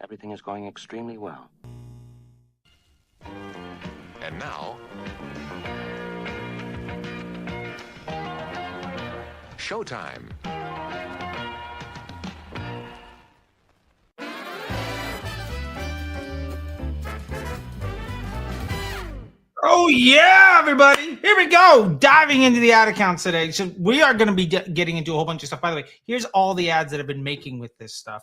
Everything is going extremely well. And now, showtime. Oh, yeah, everybody. Here we go. Diving into the ad accounts today. So we are going to be getting into a whole bunch of stuff. By the way, here's all the ads that I've been making with this stuff.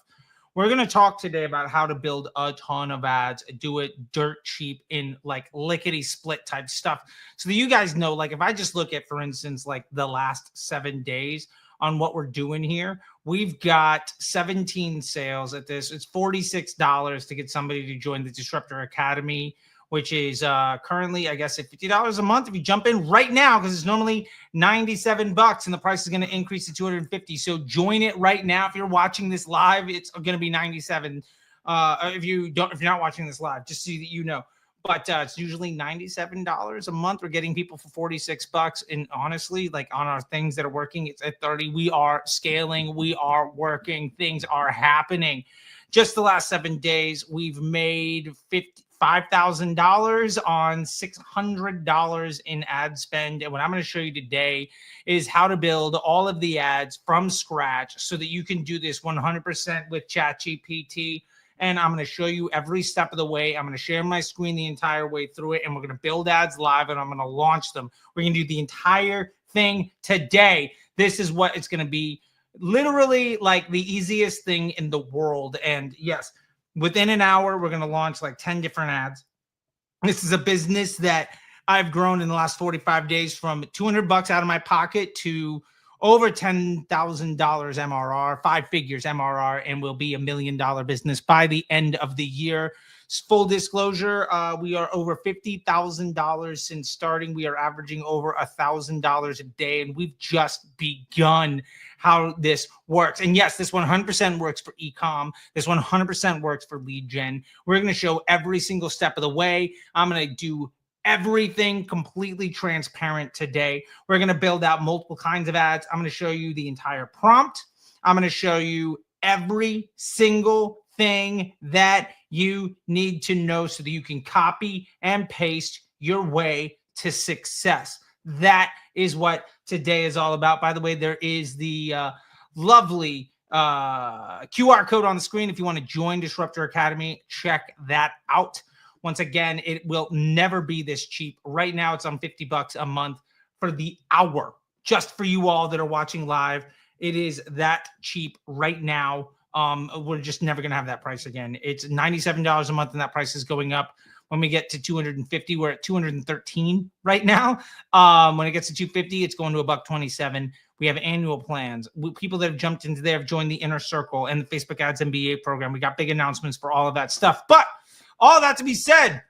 We're going to talk today about how to build a ton of ads, do it dirt cheap in like lickety split type stuff. So that you guys know, like if I just look at, for instance, like the last 7 days on what we're doing here, we've got 17 sales at this. It's $46 to get somebody to join the Disruptor Academy, which is currently, I guess, at $50 a month. If you jump in right now, because it's normally $97 and the price is going to increase to $250. So join it right now. If you're watching this live, it's going to be $97. If you're not watching this live, just so that you know. But it's usually $97 a month. We're getting people for $46. And honestly, like on our things that are working, it's at $30. We are scaling. We are working. Things are happening. Just the last 7 days, we've made $5,000 on $600 in ad spend. And what I'm going to show you today is how to build all of the ads from scratch so that you can do this 100% with ChatGPT. And I'm going to show you every step of the way. I'm going to share my screen the entire way through it. And we're going to build ads live and I'm going to launch them. We're going to do the entire thing today. This is what it's going to be. Literally like the easiest thing in the world. And yes, within an hour, we're going to launch like 10 different ads. This is a business that I've grown in the last 45 days from $200 out of my pocket to over $10,000 MRR, 5 figures MRR, and will be $1 million business by the end of the year. Full disclosure, we are over $50,000 since starting. We are averaging over $1,000 a day, and we've just begun how this works. And yes, this 100% works for e-com. This 100% works for lead gen. We're going to show every single step of the way. I'm going to do everything completely transparent today. We're going to build out multiple kinds of ads. I'm going to show you the entire prompt. I'm going to show you every single thing that you need to know so that you can copy and paste your way to success. That is what today is all about. By the way, there is the lovely QR code on the screen. If you want to join Disruptor Academy, check that out. Once again, it will never be this cheap. Right now, it's on $50 a month for the hour. Just for you all that are watching live, it is that cheap right now. We're just never going to have that price again. It's $97 a month, and that price is going up. When we get to 250, we're at 213 right now. When it gets to 250, it's going to $127. We have annual plans. People that have jumped into there have joined the Inner Circle and the Facebook Ads MBA program. We got big announcements for all of that stuff. But all that to be said,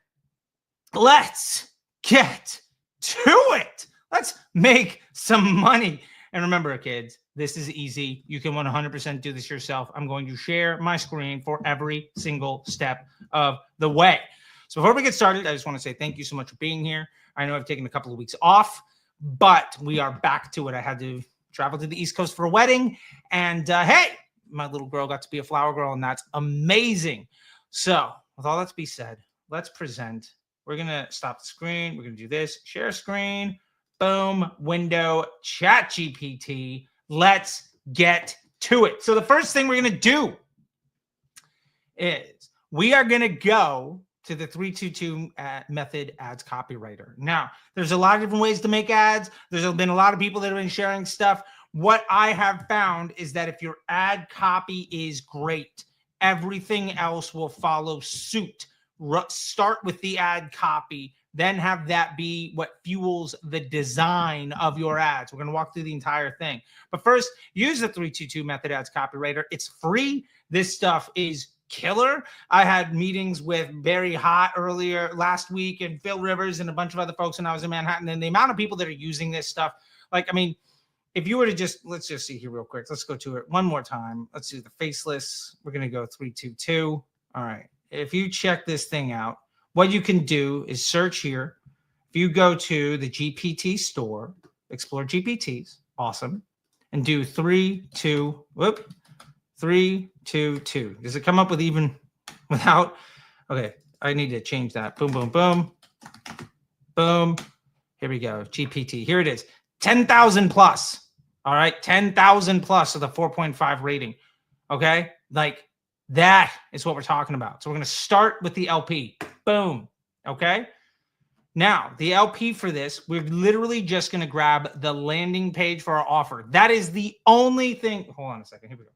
let's get to it. Let's make some money. And remember, kids, this is easy. You can 100% do this yourself. I'm going to share my screen for every single step of the way. So before we get started, I just want to say thank you so much for being here. I know I've taken a couple of weeks off, but we are back to it. I had to travel to the East Coast for a wedding. And hey, my little girl got to be a flower girl, and that's amazing. So with all that to be said, let's present. We're going to stop the screen. We're going to do this. Share screen. Boom. Window. ChatGPT. Let's get to it. So the first thing we're going to do is we are going to go to the 322 method ads copywriter. Now, there's a lot of different ways to make ads. There's been a lot of people that have been sharing stuff. What I have found is that if your ad copy is great, everything else will follow suit. Start with the ad copy, then have that be what fuels the design of your ads. We're going to walk through the entire thing. But first, use the 322 method ads copywriter. It's free. This stuff is killer. I had meetings with Barry Hott earlier last week and Phil Rivers and a bunch of other folks when I was in Manhattan. And the amount of people that are using this stuff, like, I mean, if you were to just, let's just see here real quick. Let's go to it one more time. Let's do the faceless. We're going to go 322. All right. If you check this thing out, what you can do is search here. If you go to the GPT store, explore GPTs, awesome, and do 3, 2, 3, 2, 2. Does it come up with even without, okay, I need to change that. Boom, boom, boom, boom. Here we go. GPT. Here it is. 10,000 plus. All right. 10,000 plus with a 4.5 rating. Okay. Like that is what we're talking about. So we're going to start with the LP. Boom. Okay. Now, the LP for this, we're literally just going to grab the landing page for our offer. That is the only thing. Hold on a second. Here we go.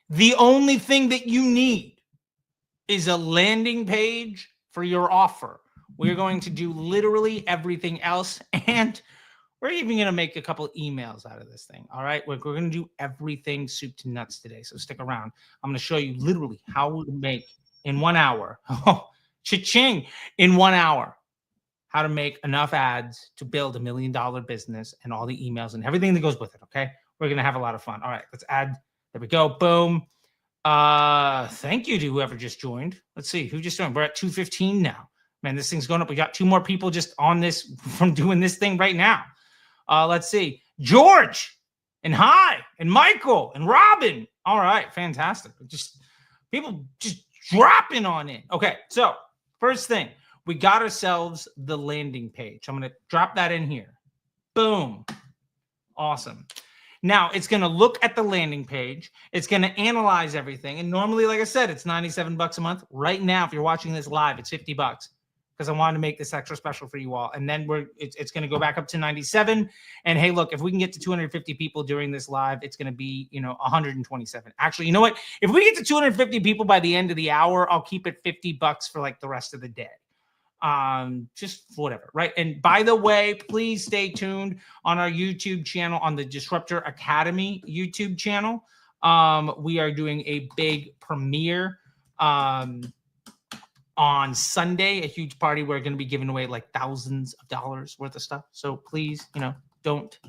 The only thing that you need is a landing page for your offer. We're going to do literally everything else. And we're even going to make a couple of emails out of this thing. All right. We're going to do everything soup to nuts today. So stick around. I'm going to show you literally how to make in 1 hour. Oh, cha-ching, in 1 hour. How to make enough ads to build $1 million business and all the emails and everything that goes with it. Okay. We're going to have a lot of fun. All right. Let's add. There we go. Boom. Thank you to whoever just joined. Let's see who just joined. We're at 215 now. Man, this thing's going up. We got 2 more people just on this from doing this thing right now. Let's see. George and hi and Michael and Robin. All right, fantastic. Just people just dropping on in. Okay, so first thing, we got ourselves the landing page. I'm going to drop that in here. Boom. Awesome. Now, it's going to look at the landing page. It's going to analyze everything. And normally, like I said, it's $97 a month. Right now, if you're watching this live, it's $50 because I wanted to make this extra special for you all. And then it's going to go back up to 97. And hey, look, if we can get to 250 people during this live, it's going to be, 127. Actually, you know what? If we get to 250 people by the end of the hour, I'll keep it $50 for like the rest of the day. Just whatever, right? And by the way, please stay tuned on our YouTube channel, on the Disruptor Academy YouTube channel. We are doing a big premiere on Sunday, a huge party. We're going to be giving away like thousands of dollars worth of stuff. So please, don't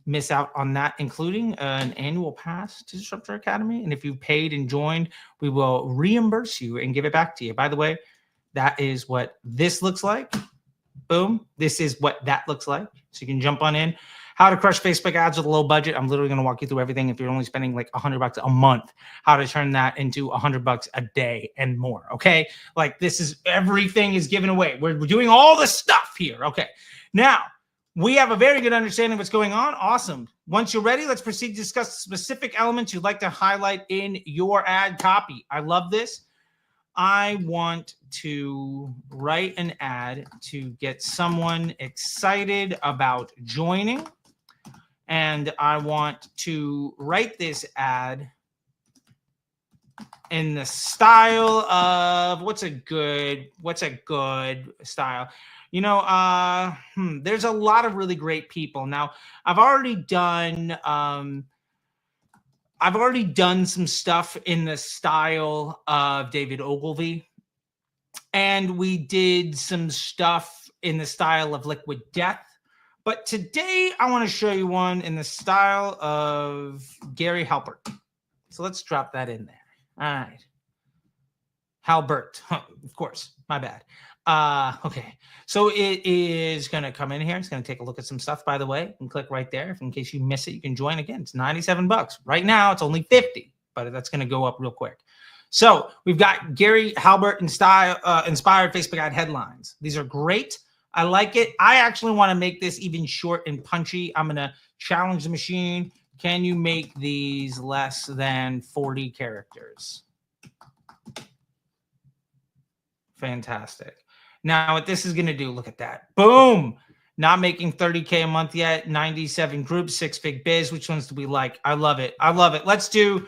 miss out on that, including an annual pass to Disruptor Academy. And if you paid and joined, we will reimburse you and give it back to you. By the way, that is what this looks like. Boom. This is what that looks like. So you can jump on in. How to crush Facebook ads with a low budget. I'm literally going to walk you through everything. If you're only spending like $100 a month, how to turn that into $100 a day and more. Okay. Like this is everything is given away. We're doing all the stuff here. Okay. Now we have a very good understanding of what's going on. Awesome. Once you're ready, let's proceed to discuss specific elements you'd like to highlight in your ad copy. I love this. I want to write an ad to get someone excited about joining. And I want to write this ad in the style of what's a good style? There's a lot of really great people. Now, I've already done some stuff in the style of David Ogilvy, and we did some stuff in the style of Liquid Death. But today I want to show you one in the style of Gary Halbert. So let's drop that in there. All right. Halbert, of course, my bad. Okay, so it is going to come in here. It's going to take a look at some stuff, by the way, and click right there. If in case you miss it, you can join again. It's $97. Right now, it's only $50, but that's going to go up real quick. So we've got Gary Halbert inspired Facebook ad headlines. These are great. I like it. I actually want to make this even short and punchy. I'm going to challenge the machine. Can you make these less than 40 characters? Fantastic. Now, what this is going to do, look at that. Boom. Not making 30K a month yet. 97 groups, 6-fig biz. Which ones do we like? I love it. I love it. Let's do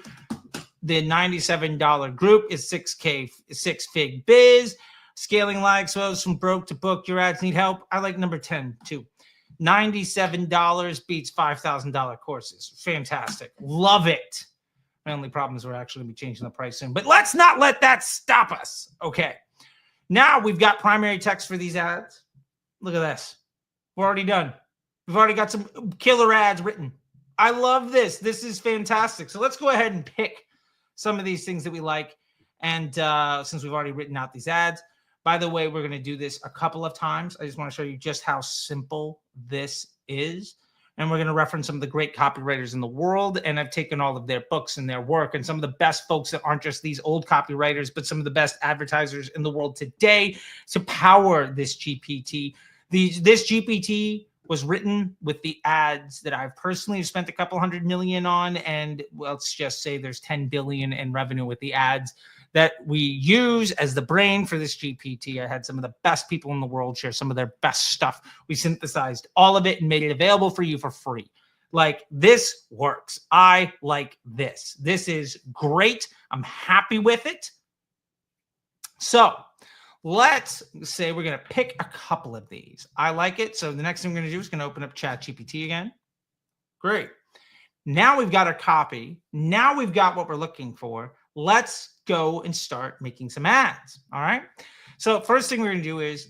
the $97 group is 6-fig biz. Scaling likes, so from broke to book. Your ads need help. I like number 10 too. $97 beats $5,000 courses. Fantastic. Love it. My only problem is we're actually going to be changing the price soon. But let's not let that stop us. Okay. Now we've got primary text for these ads. Look at this. We're already done. We've already got some killer ads written. I love this. This is fantastic. So let's go ahead and pick some of these things that we like. And since we've already written out these ads, by the way, we're going to do this a couple of times. I just want to show you just how simple this is. and we're going to reference some of the great copywriters in the world. And I've taken all of their books and their work and some of the best folks that aren't just these old copywriters, but some of the best advertisers in the world today to power this GPT. This GPT was written with the ads that I've personally spent a couple $100 million on. And let's just say there's 10 billion in revenue with the ads that we use as the brain for this GPT. I had some of the best people in the world share some of their best stuff. We synthesized all of it and made it available for you for free. Like, this works. I like this. This is great. I'm happy with it. So let's say we're going to pick a couple of these. I like it. So the next thing we're going to do is going to open up ChatGPT again. Great. Now we've got our copy. Now we've got what we're looking for. Let's go and start making some ads. All right. So first thing we're going to do is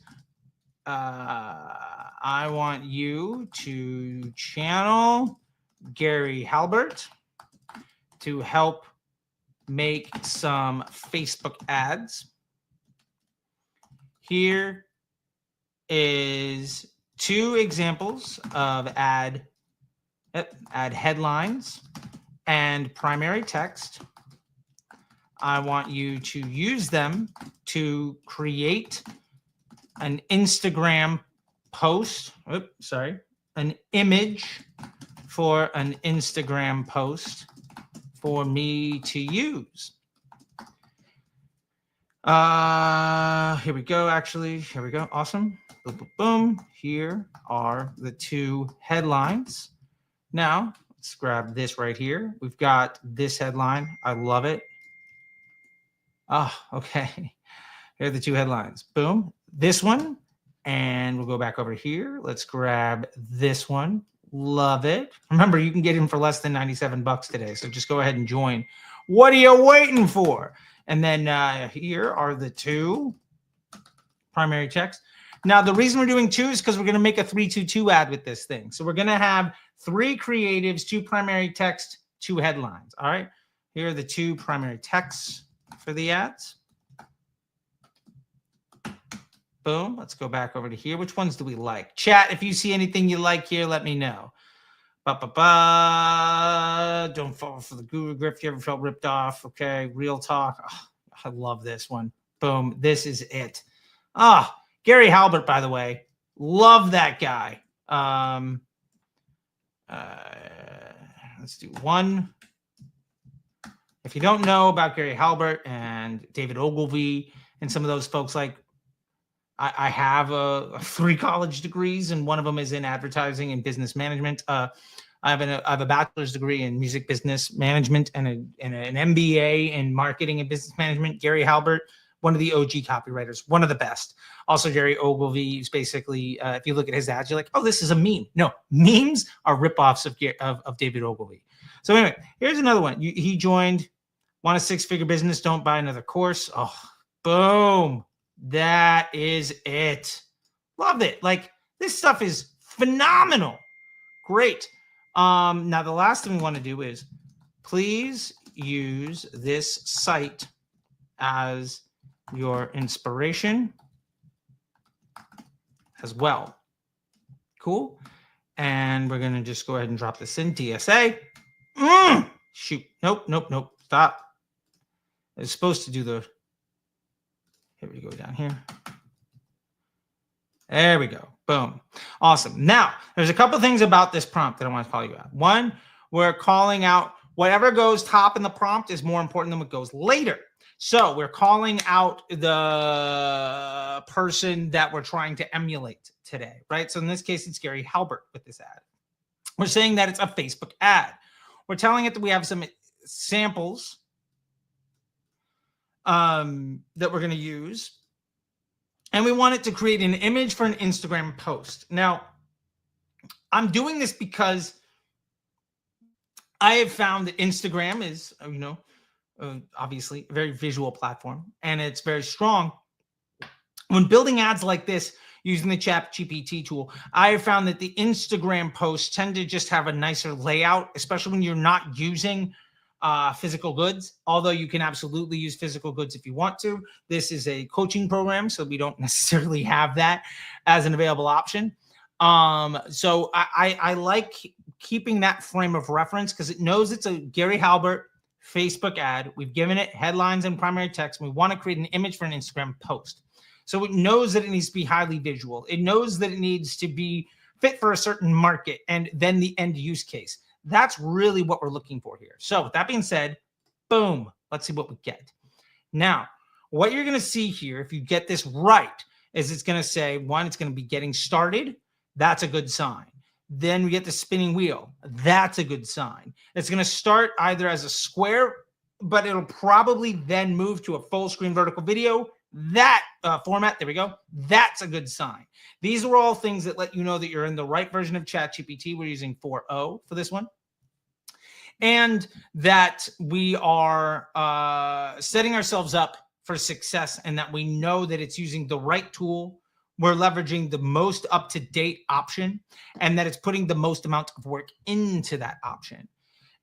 I want you to channel Gary Halbert to help make some Facebook ads. Here is 2 examples of ad headlines and primary text. I want you to use them to create an Instagram post. An image for an Instagram post for me to use. Here we go. Actually, here we go. Awesome. Boom, boom, boom. Here are the 2 headlines. Now, let's grab this right here. We've got this headline. I love it. Oh, okay. Here are the 2 headlines. Boom. This one. And we'll go back over here. Let's grab this one. Love it. Remember, you can get him for less than $97 today. So just go ahead and join. What are you waiting for? And then here are the 2 primary text. Now, the reason we're doing 2 is because we're going to make a 3-2-2 ad with this thing. So we're going to have 3 creatives, 2 primary text, 2 headlines. All right. Here are the 2 primary texts for the ads. Boom. Let's go back over to here. Which ones do we like? Chat, if you see anything you like here, let me know. Don't fall for the guru grip. You ever felt ripped off? Okay. Real talk. Oh, I love this one. Boom. This is it. Gary Halbert, by the way. Love that guy. Let's do 1. If you don't know about Gary Halbert and David Ogilvy and some of those folks, like, I have 3 college degrees, and one of them is in advertising and business management. I have a bachelor's degree in music business management and an MBA in marketing and business management. Gary Halbert, one of the OG copywriters, one of the best. Also, Gary Ogilvy is basically, if you look at his ads, you're like, oh, this is a meme. No, memes are ripoffs of David Ogilvy. So anyway, here's another one. He joined, want a 6-figure business, don't buy another course. Oh, boom. That is it. Love it. Like, this stuff is phenomenal. Great. Now, the last thing we want to do is please use this site as your inspiration as well. Cool. And we're going to just go ahead and drop this in. DSA. Shoot. Nope. Stop. It's supposed to do the... Here we go down here. There we go. Boom. Awesome. Now, there's a couple things about this prompt that I want to call you out. 1, we're calling out whatever goes top in the prompt is more important than what goes later. So we're calling out the person that we're trying to emulate today, right? So in this case, it's Gary Halbert with this ad. We're saying that it's a Facebook ad. We're telling it that we have some samples that we're going to use. And we want it to create an image for an Instagram post. Now, I'm doing this because I have found that Instagram is, obviously a very visual platform, and it's very strong. When building ads like this using the ChatGPT tool, I have found that the Instagram posts tend to just have a nicer layout, especially when you're not using physical goods, although you can absolutely use physical goods if you want to. This is a coaching program, so we don't necessarily have that as an available option. So I like keeping that frame of reference because it knows it's a Gary Halbert Facebook ad. We've given it headlines and primary text. We want to create an image for an Instagram post. So it knows that it needs to be highly visual. It knows that it needs to be fit for a certain market and then the end use case. That's really what we're looking for here. So with that being said, boom, let's see what we get. Now, what you're going to see here, if you get this right, is it's going to say, one, it's going to be getting started. That's a good sign. Then we get the spinning wheel. That's a good sign. It's going to start either as a square, but it'll probably then move to a full screen vertical video. That format, there we go. That's a good sign. These are all things that let you know that you're in the right version of ChatGPT. We're using 4.0 for this one. And that we are setting ourselves up for success and that we know that it's using the right tool. We're leveraging the most up-to-date option and that it's putting the most amount of work into that option.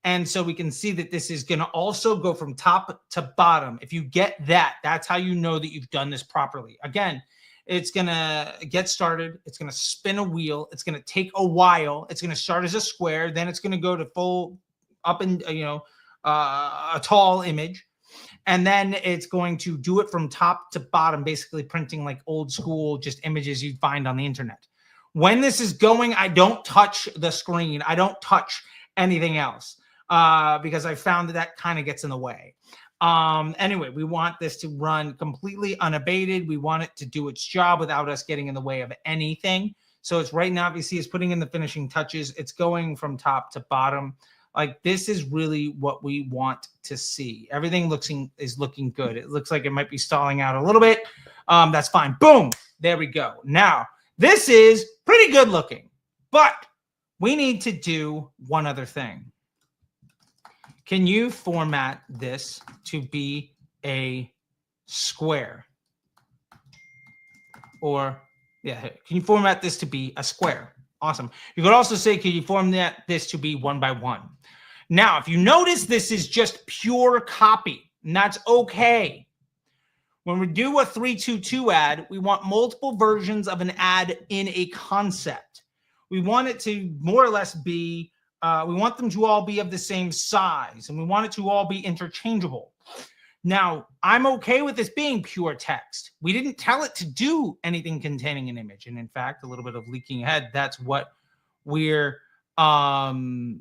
And so we can see that this is going to also go from top to bottom. If you get that, that's how you know that you've done this properly. Again, it's going to get started. It's going to spin a wheel. It's going to take a while. It's going to start as a square. Then it's going to go to full up and, a tall image. And then it's going to do it from top to bottom, basically printing like old school, just images you'd find on the internet. When this is going, I don't touch the screen. I don't touch anything else because I found that kind of gets in the way. Anyway, we want this to run completely unabated. We want it to do its job without us getting in the way of anything. So it's right now, if you see, it's putting in the finishing touches. It's going from top to bottom. Like this is really what we want to see. Everything is looking good. It looks like it might be stalling out a little bit. That's fine. Boom. There we go. Now, this is pretty good looking, but we need to do one other thing. Can you format this to be a square? Or, yeah, can you format this to be a square? Awesome. You could also say, can you format this to be 1 by 1? Now, if you notice, this is just pure copy, and that's okay. When we do a 322 ad, we want multiple versions of an ad in a concept. We want it to more or less be, we want them to all be of the same size, and we want it to all be interchangeable. Now, I'm okay with this being pure text. We didn't tell it to do anything containing an image. And in fact, a little bit of leaking ahead, that's what we're going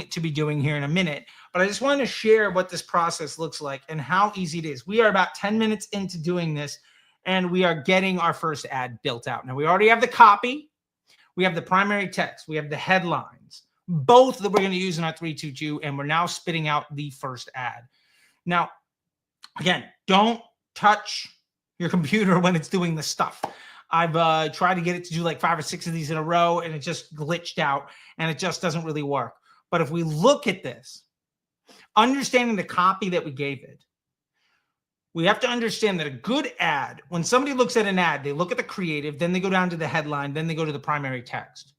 to be doing here in a minute. But I just wanted to share what this process looks like and how easy it is. We are about 10 minutes into doing this, and we are getting our first ad built out. Now, we already have the copy. We have the primary text. We have the headlines, both that we're going to use in our 322, and we're now spitting out the first ad. Now, again, don't touch your computer when it's doing this stuff. I've tried to get it to do like 5 or 6 of these in a row, and it just glitched out, and it just doesn't really work. But if we look at this, understanding the copy that we gave it, we have to understand that a good ad, when somebody looks at an ad, they look at the creative, then they go down to the headline, then they go to the primary text.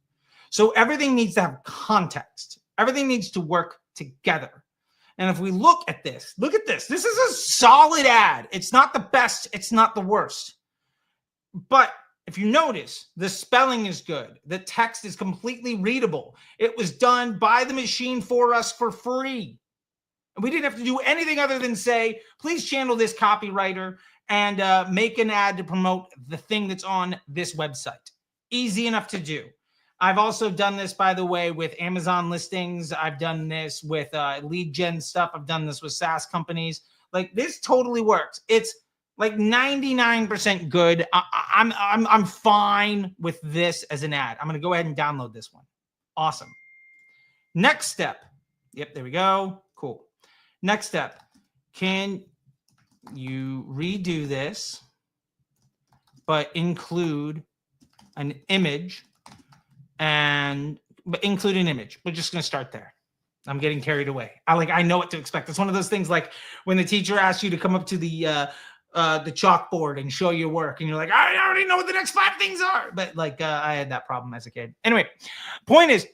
So everything needs to have context. Everything needs to work together. And if we look at this, this is a solid ad. It's not the best. It's not the worst. But if you notice, the spelling is good. The text is completely readable. It was done by the machine for us for free. And we didn't have to do anything other than say, please channel this copywriter and make an ad to promote the thing that's on this website. Easy enough to do. I've also done this, by the way, with Amazon listings. I've done this with lead gen stuff. I've done this with SaaS companies. Like, this totally works. It's like 99% good. I'm fine with this as an ad. I'm going to go ahead and download this one. Awesome. Next step. Yep, there we go. Cool. Next step. Can you redo this, but include an image? But include an image. We're just going to start there. I'm getting carried away. I know what to expect. It's one of those things like when the teacher asks you to come up to the chalkboard and show your work, and you're like, I already know what the next 5 things are. But I had that problem as a kid. Anyway, point is,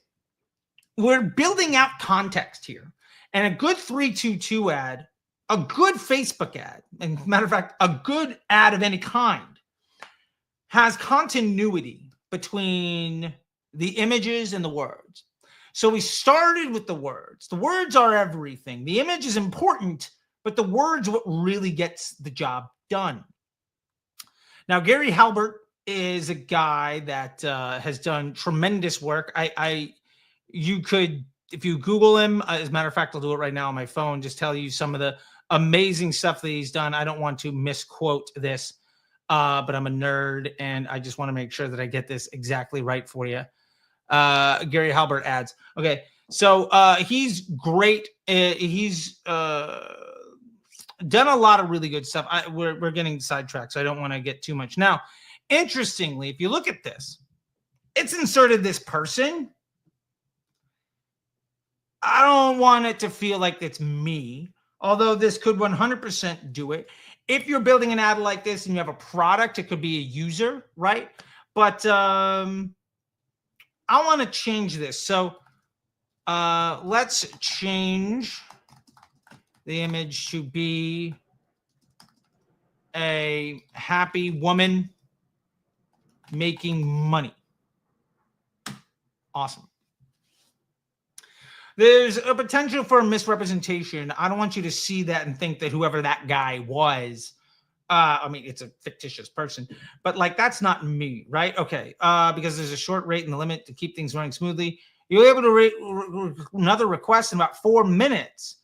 we're building out context here, and a good 322 ad, a good Facebook ad, and matter of fact, a good ad of any kind has continuity between the images and the words. So we started with the words. The words are everything. The image is important, but the words what really gets the job done. Now, Gary Halbert is a guy that has done tremendous work. You could, if you Google him, as a matter of fact, I'll do it right now on my phone, just tell you some of the amazing stuff that he's done. I don't want to misquote this, but I'm a nerd and I just want to make sure that I get this exactly right for you. Gary Halbert ads. Okay. So he's great. He's done a lot of really good stuff. We're getting sidetracked, so I don't want to get too much. Now, interestingly, if you look at this, it's inserted this person. I don't want it to feel like it's me, although this could 100% do it. If you're building an ad like this and you have a product, it could be a user, right? But I want to change this. So let's change the image to be a happy woman making money. Awesome. There's a potential for a misrepresentation. I don't want you to see that and think that whoever that guy was, I mean, it's a fictitious person, but like, that's not me, right? Okay. Because there's a short rate and the limit to keep things running smoothly. You're able to rate another request in about 4 minutes.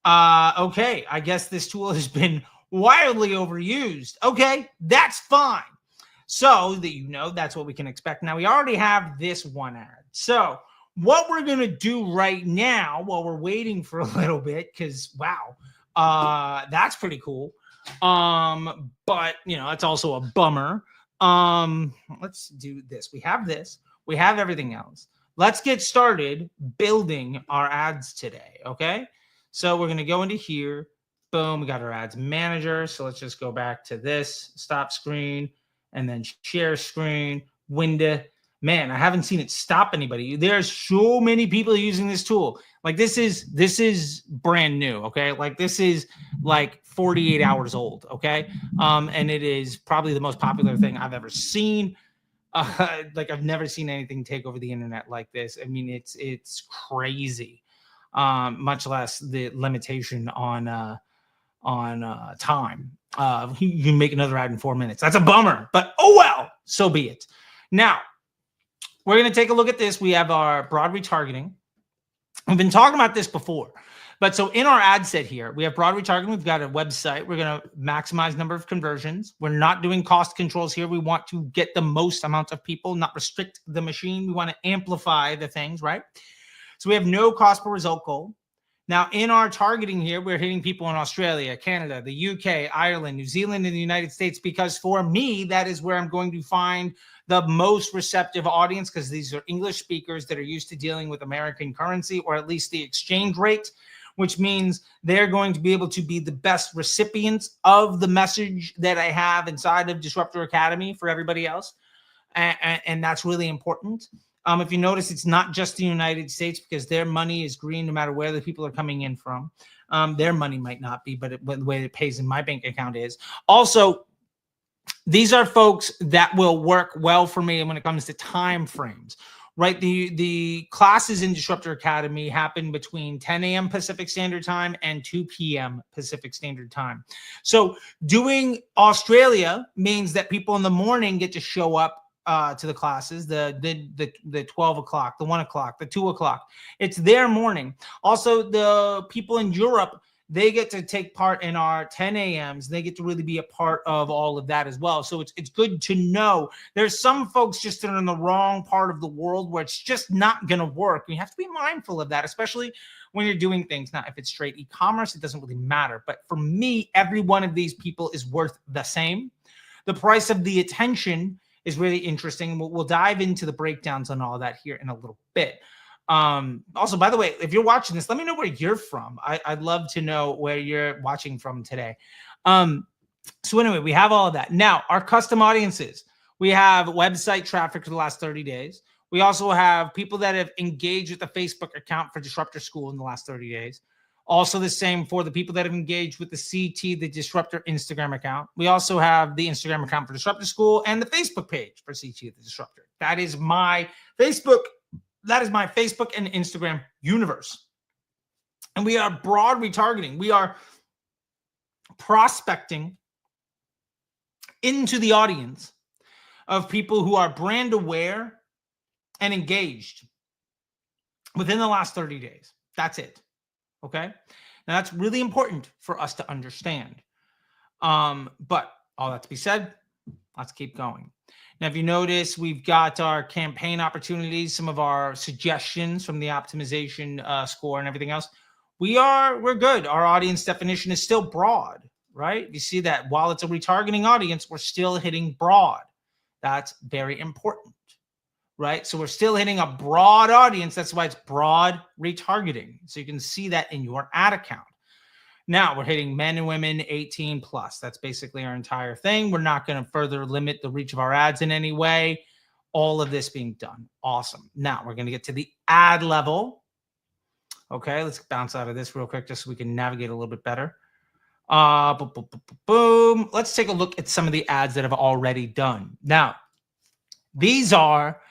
Okay. I guess this tool has been wildly overused. Okay. That's fine. So that, you know, that's what we can expect. Now we already have this one ad. So what we're going to do right now while we're waiting for a little bit, because wow, that's pretty cool. But you know, it's also a bummer. Let's do this. We have this, we have everything else. Let's get started building our ads today. Okay. So we're going to go into here. Boom. We got our ads manager. So let's just go back to this stop screen and then share screen window. Man, I haven't seen it stop anybody. There's so many people using this tool. Like this is brand new. Okay. Like this is like 48 hours old. Okay. And it is probably the most popular thing I've ever seen. Like I've never seen anything take over the internet like this. I mean, it's crazy. Much less the limitation on time. You can make another ad in 4 minutes. That's a bummer, but oh well, so be it. Now, we're going to take a look at this. We have our broad retargeting. We've been talking about this before. But so in our ad set here, we have broad retargeting. We've got a website. We're going to maximize number of conversions. We're not doing cost controls here. We want to get the most amount of people, not restrict the machine. We want to amplify the things, right? So we have no cost per result goal. Now, in our targeting here, we're hitting people in Australia, Canada, the UK, Ireland, New Zealand, and the United States, because for me, that is where I'm going to find the most receptive audience, because these are English speakers that are used to dealing with American currency, or at least the exchange rate, which means they're going to be able to be the best recipients of the message that I have inside of Disruptor Academy for everybody else. And that's really important. If you notice, it's not just the United States, because their money is green no matter where the people are coming in from. Their money might not be, but the way it pays in my bank account is. Also, these are folks that will work well for me when it comes to time frames, right? The classes in Disruptor Academy happen between 10 a.m. Pacific Standard Time and 2 p.m. Pacific Standard Time. So doing Australia means that people in the morning get to show up to the classes, the 12 o'clock, the 1 o'clock, the 2 o'clock. It's their morning. Also, the people in Europe, they get to take part in our 10 a.m.s. They get to really be a part of all of that as well. So it's good to know. There's some folks just that are in the wrong part of the world where it's just not going to work. You have to be mindful of that, especially when you're doing things. Now, if it's straight e-commerce, it doesn't really matter. But for me, every one of these people is worth the same. The price of the attention is really interesting. We'll dive into the breakdowns on all that here in a little bit. Also, by the way, if you're watching this, let me know where you're from. I'd love to know where you're watching from today. So anyway, we have all of that. Now, our custom audiences. We have website traffic for the last 30 days. We also have people that have engaged with the Facebook account for Disruptor School in the last 30 days. Also the same for the people that have engaged with the CT, the Disruptor Instagram account. We also have the Instagram account for Disruptor School and the Facebook page for CT, the Disruptor. That is my Facebook That is my Facebook and Instagram universe. And we are broad retargeting. We are prospecting into the audience of people who are brand aware and engaged within the last 30 days. That's it. Okay. Now that's really important for us to understand. But all that to be said, let's keep going. Now, if you notice, we've got our campaign opportunities, some of our suggestions from the optimization score and everything else. We're good. Our audience definition is still broad, right? You see that while it's a retargeting audience, we're still hitting broad. That's very important, right? So we're still hitting a broad audience. That's why it's broad retargeting. So you can see that in your ad account. Now we're hitting men and women 18 plus. That's basically our entire thing. We're not going to further limit the reach of our ads in any way. All of this being done. Awesome. Now we're going to get to the ad level. Okay, let's bounce out of this real quick just so we can navigate a little bit better. Boom. Let's take a look at some of the ads that have already done. Now, these are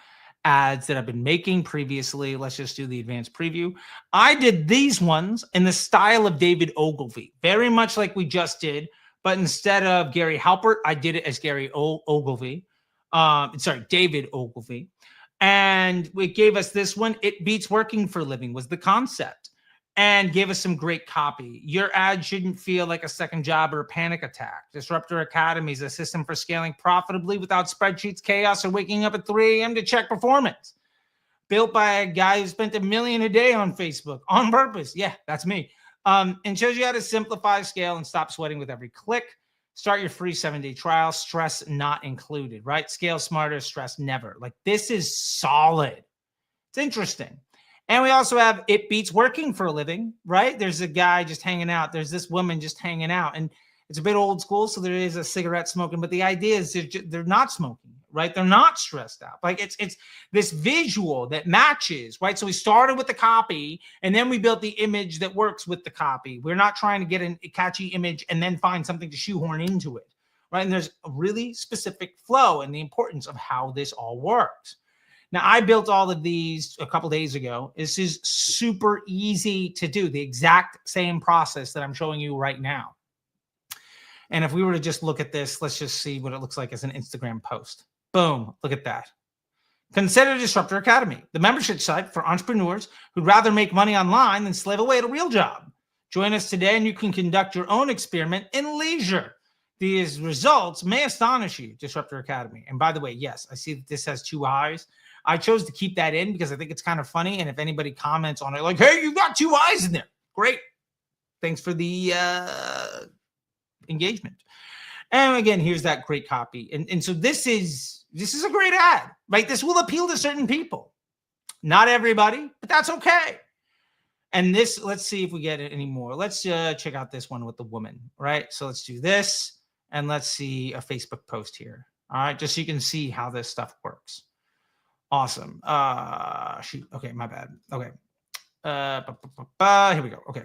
ads that I've been making previously. Let's just do the advanced preview. I did these ones in the style of David Ogilvy, very much like we just did, but instead of Gary Halpert, I did it as David Ogilvy. And it gave us this one. It beats working for a living was the concept, and gave us some great copy. Your ad shouldn't feel like a second job or a panic attack. Disruptor Academy is a system for scaling profitably without spreadsheets, chaos, or waking up at 3 a.m. to check performance. Built by a guy who spent $1 million a day on Facebook on purpose. Yeah, that's me. And shows you how to simplify, scale, and stop sweating with every click. Start your free 7-day trial. Stress not included, right? Scale smarter, stress never. Like, this is solid. It's interesting. And we also have it beats working for a living, right? There's a guy just hanging out. There's this woman just hanging out. And it's a bit old school, so there is a cigarette smoking. But the idea is they're not smoking, right? They're not stressed out. Like, it's this visual that matches, right? So we started with the copy, and then we built the image that works with the copy. We're not trying to get a catchy image and then find something to shoehorn into it, right? And there's a really specific flow and the importance of how this all works. Now, I built all of these a couple days ago. This is super easy to do, the exact same process that I'm showing you right now. And if we were to just look at this, let's just see what it looks like as an Instagram post. Boom, look at that. Consider Disruptor Academy, the membership site for entrepreneurs who'd rather make money online than slave away at a real job. Join us today and you can conduct your own experiment in leisure. These results may astonish you, Disruptor Academy. And by the way, yes, I see that this has 2 eyes. I chose to keep that in because I think it's kind of funny. And if anybody comments on it, like, hey, you got 2 eyes in there. Great. Thanks for the engagement. And again, here's that great copy. And so this is a great ad, right? This will appeal to certain people. Not everybody, but that's okay. And this, let's see if we get it anymore. Let's check out this one with the woman, right? So let's do this. And let's see a Facebook post here. All right, just so you can see how this stuff works. Awesome. Shoot. Okay, my bad. Okay. Here we go. Okay.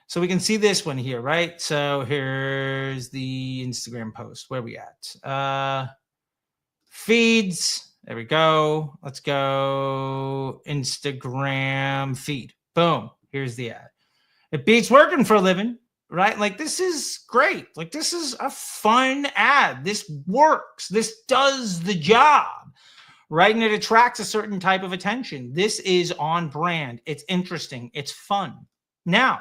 So we can see this one here, right? So here's the Instagram post. Where are we at? Feeds. There we go. Let's go Instagram feed. Boom. Here's the ad. It beats working for a living, right? Like, this is great. Like, this is a fun ad. This works. This does the job. Right? And it attracts a certain type of attention. This is on brand. It's interesting. It's fun. Now,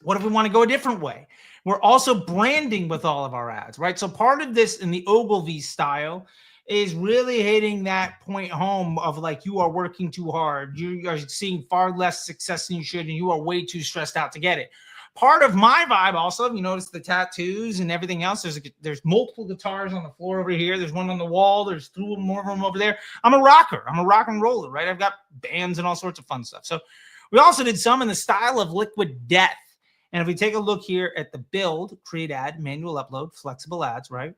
what if we want to go a different way? We're also branding with all of our ads, right? So part of this in the Ogilvy style is really hitting that point home of, like, you are working too hard. You are seeing far less success than you should, and you are way too stressed out to get it. Part of my vibe also, you notice the tattoos and everything else. There's multiple guitars on the floor over here. There's one on the wall. There's 2 more of them over there. I'm a rocker. I'm a rock and roller, right? I've got bands and all sorts of fun stuff. So we also did some in the style of Liquid Death. And if we take a look here at the build, create ad, manual upload, flexible ads, right?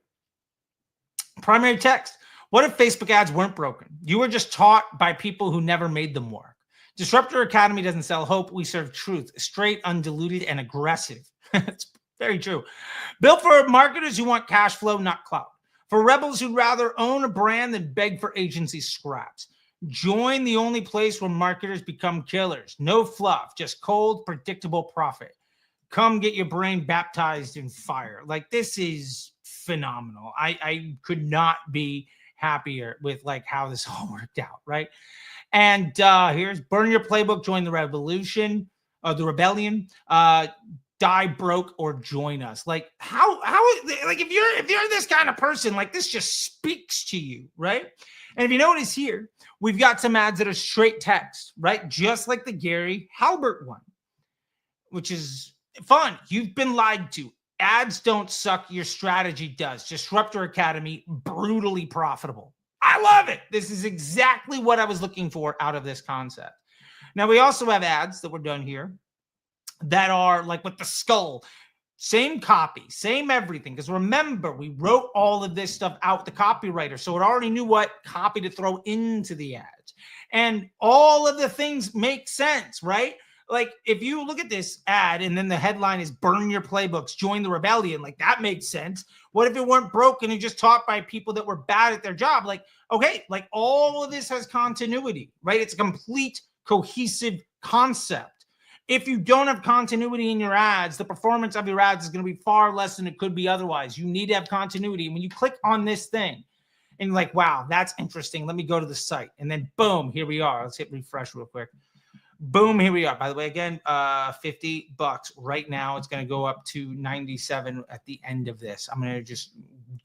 Primary text. What if Facebook ads weren't broken? You were just taught by people who never made them work. Disruptor Academy doesn't sell hope. We serve truth, straight, undiluted, and aggressive. It's very true. Built for marketers who want cash flow, not clout. For rebels who'd rather own a brand than beg for agency scraps. Join the only place where marketers become killers. No fluff, just cold, predictable profit. Come get your brain baptized in fire. Like, this is phenomenal. I could not be happier with like how this all worked out, right? And here's burn your playbook, join the revolution, the rebellion. Die broke or join us. Like, how like if you're this kind of person, like, this just speaks to you, right? And if you notice here, we've got some ads that are straight text, right? Just like the Gary Halbert one, which is fun. You've been lied to. Ads don't suck. Your strategy does. Disruptor Academy, brutally profitable. I love it. This is exactly what I was looking for out of this concept. Now, we also have ads that were done here that are like with the skull, same copy, same everything. Because remember, we wrote all of this stuff out, the copywriter, so it already knew what copy to throw into the ads. And all of the things make sense, right? Like, if you look at this ad and then the headline is burn your playbooks, join the rebellion, like, that makes sense. What if it weren't broken and just taught by people that were bad at their job? Like, okay, like, all of this has continuity, right? It's a complete cohesive concept. If you don't have continuity in your ads, the performance of your ads is going to be far less than it could be otherwise. You need to have continuity. And when you click on this thing and you're like, wow, that's interesting, let me go to the site. And then boom, here we are. Let's hit refresh real quick. Boom, here we are. By the way, again, $50 right now. It's going to go up to 97 at the end of this. I'm going to just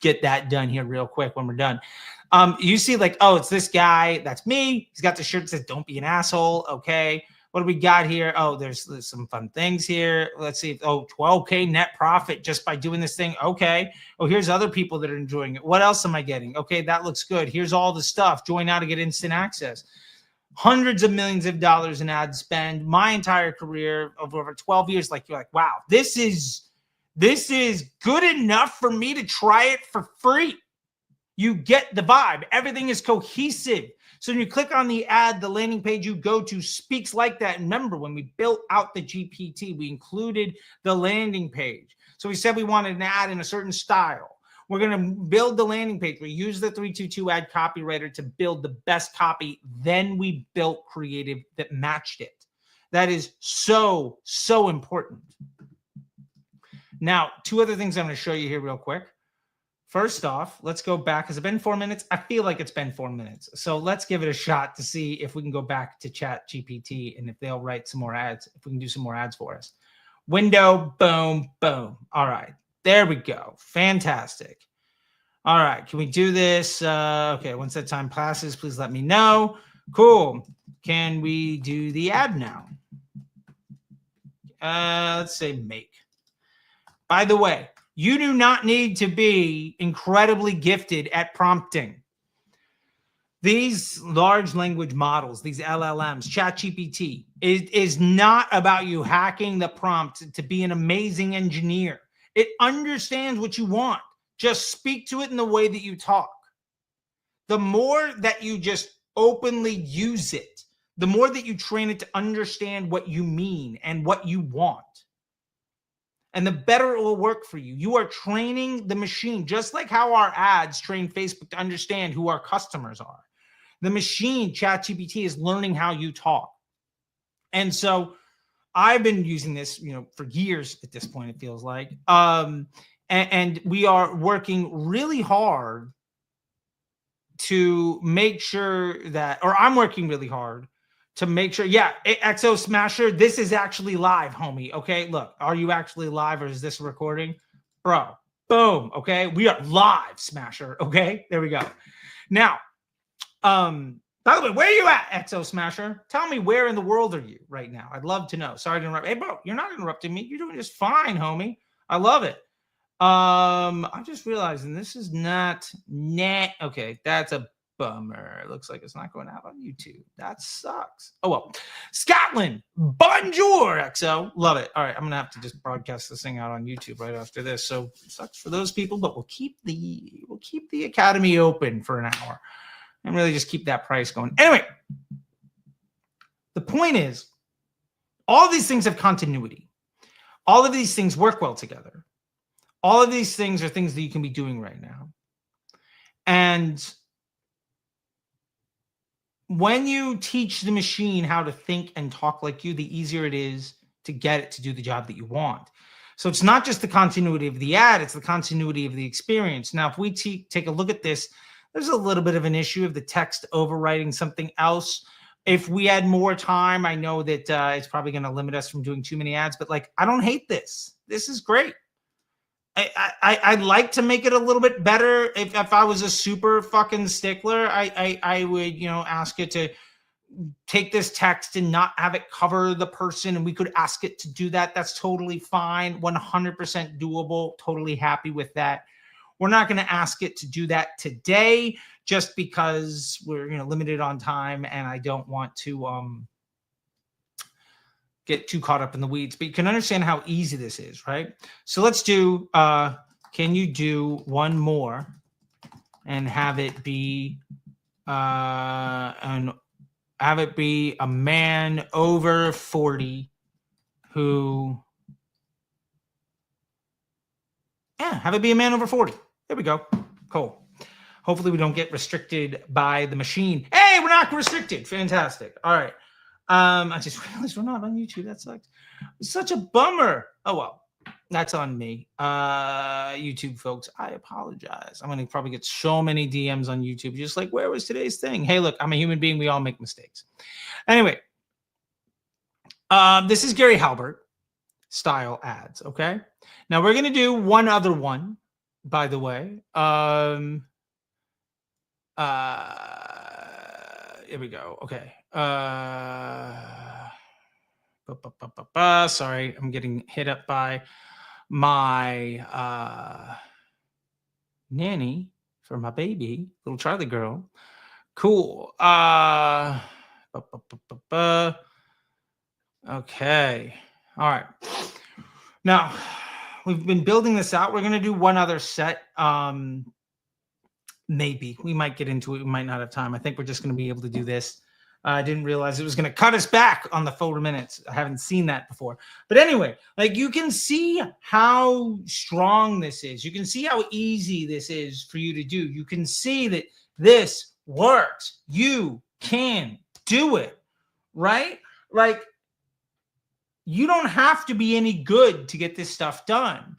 get that done here real quick when we're done. You see, like, oh, it's this guy. That's me. He's got the shirt that says, don't be an asshole. Okay. What do we got here? Oh, there's some fun things here. Let's see. Oh, 12K net profit just by doing this thing. Okay. Oh, here's other people that are enjoying it. What else am I getting? Okay, that looks good. Here's all the stuff. Join now to get instant access. Hundreds of millions of dollars in ad spend. My entire career of over 12 years. Like, you're like, wow, this is good enough for me to try it for free. You get the vibe. Everything is cohesive. So when you click on the ad, the landing page you go to speaks like that. And remember, when we built out the GPT, we included the landing page. So we said we wanted an ad in a certain style. We're going to build the landing page. We use the 322 ad copywriter to build the best copy. Then we built creative that matched it. That is so, so important. Now, two other things I'm going to show you here real quick. First off, let's go back. Has it been 4 minutes? I feel like it's been 4 minutes. So let's give it a shot to see if we can go back to Chat GPT and if they'll write some more ads, if we can do some more ads for us. Window, boom, boom. All right, there we go. Fantastic. All right, can we do this? Okay, once that time passes, please let me know. Cool. Can we do the ad now? Let's say make. By the way, you do not need to be incredibly gifted at prompting. These large language models, these LLMs, ChatGPT, is not about you hacking the prompt to be an amazing engineer. It understands what you want. Just speak to it in the way that you talk. The more that you just openly use it, the more that you train it to understand what you mean and what you want. And the better it will work for you. You are training the machine, just like how our ads train Facebook to understand who our customers are. The machine, ChatGPT, is learning how you talk. And so I've been using this, for years at this point, it feels like. And we are working really hard to make sure that, or I'm working really hard to make sure, yeah, XO Smasher, this is actually live, homie. Okay, look, are you actually live or is this a recording? Bro, boom, okay, we are live, Smasher, okay? There we go. Now, by the way, where are you at, XO Smasher? Tell me, where in the world are you right now? I'd love to know. Sorry to interrupt. Hey, bro, you're not interrupting me. You're doing just fine, homie. I love it. I'm just realizing this is not net. Okay, that's a bummer. It looks like it's not going out on YouTube. That sucks. Oh well. Scotland, bonjour, XO. Love it. All right, I'm gonna have to just broadcast this thing out on YouTube right after this. So it sucks for those people, but we'll keep the academy open for an hour and really just keep that price going. Anyway, the point is, all of these things have continuity. All of these things work well together. All of these things are things that you can be doing right now. And when you teach the machine how to think and talk like you, the easier it is to get it to do the job that you want. So it's not just the continuity of the ad, it's the continuity of the experience. Now, if we take a look at this, there's a little bit of an issue of the text overwriting something else. If we had more time, I know that it's probably going to limit us from doing too many ads, but like, I don't hate this. This is great. I'd like to make it a little bit better. If I was a super fucking stickler, I would, ask it to take this text and not have it cover the person, and we could ask it to do that. That's totally fine. 100% doable. Totally happy with that. We're not going to ask it to do that today just because we're limited on time, and I don't want to get too caught up in the weeds, but you can understand how easy this is, right? So let's do, can you do one more and have it be, a man over 40 who, have it be a man over 40. There we go. Cool. Hopefully we don't get restricted by the machine. Hey, we're not restricted. Fantastic. All right. I just realized we're not on YouTube. That sucks. It's such a bummer. Oh, well, that's on me. YouTube folks, I apologize. I'm going to probably get so many DMs on YouTube. Just like, where was today's thing? Hey, look, I'm a human being. We all make mistakes. Anyway, this is Gary Halbert style ads. Okay. Now we're going to do one other one, by the way. Here we go. Okay. Sorry, I'm getting hit up by my nanny for my baby, little Charlie girl. Cool. Okay. All right. Now, we've been building this out. We're going to do one other set. Maybe we might get into it. We might not have time. I think we're just going to be able to do this. I didn't realize it was going to cut us back on the 4 minutes. I haven't seen that before. But anyway, like, you can see how strong this is. You can see how easy this is for you to do. You can see that this works. You can do it, right? Like, you don't have to be any good to get this stuff done.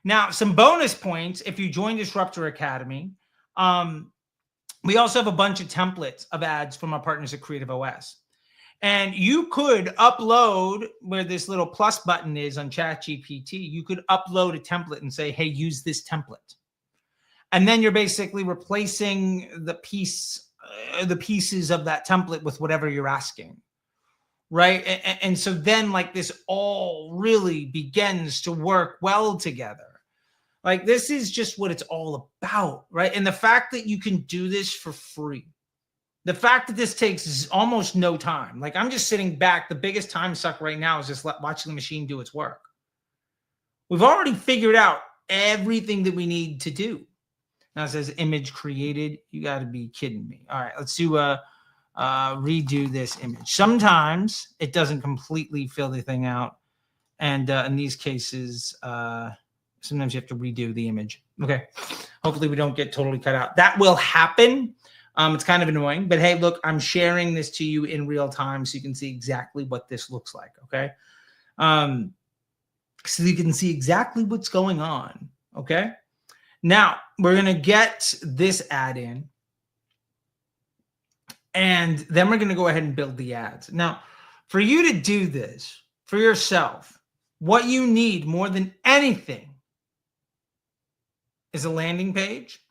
Now, some bonus points if you join Disruptor Academy. We also have a bunch of templates of ads from our partners at Creative OS. And you could upload where this little plus button is on ChatGPT. You could upload a template and say, hey, use this template. And then you're basically replacing the pieces of that template with whatever you're asking. Right. And so then, like, this all really begins to work well together. Like, this is just what it's all about, right? And the fact that you can do this for free, the fact that this takes almost no time. Like, I'm just sitting back. The biggest time suck right now is just watching the machine do its work. We've already figured out everything that we need to do. Now it says image created. You got to be kidding me. All right, let's do redo this image. Sometimes it doesn't completely fill the thing out. And in these cases, sometimes you have to redo the image. Okay. Hopefully we don't get totally cut out. That will happen. It's kind of annoying, but hey, look, I'm sharing this to you in real time so you can see exactly what this looks like. Okay. So you can see exactly what's going on. Okay. Now we're going to get this ad in, and then we're going to go ahead and build the ads. Now, for you to do this for yourself, what you need more than anything is a landing page,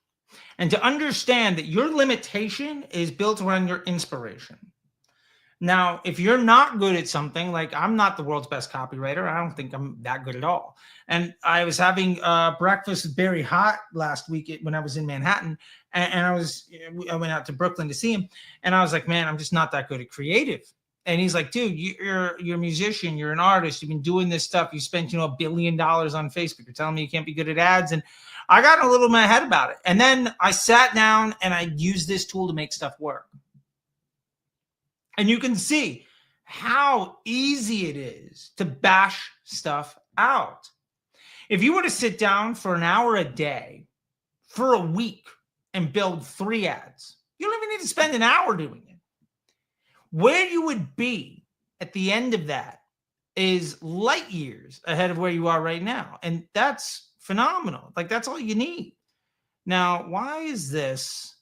and to understand that your limitation is built around your inspiration. Now, if you're not good at something, like, I'm not the world's best copywriter. I don't think I'm that good at all. And I was having breakfast with Barry Hott last week when I was in Manhattan, and I went out to Brooklyn to see him, and I was like, man, I'm just not that good at creative. And he's like, dude, you're a musician, you're an artist, you've been doing this stuff, you spent $1 billion on Facebook. You're telling me you can't be good at ads? And I got a little in my head about it. And then I sat down and I used this tool to make stuff work. And you can see how easy it is to bash stuff out. If you were to sit down for an hour a day for a week and build 3 ads, you don't even need to spend an hour doing it. Where you would be at the end of that is light years ahead of where you are right now. And that's phenomenal. Like, that's all you need. Now, why is this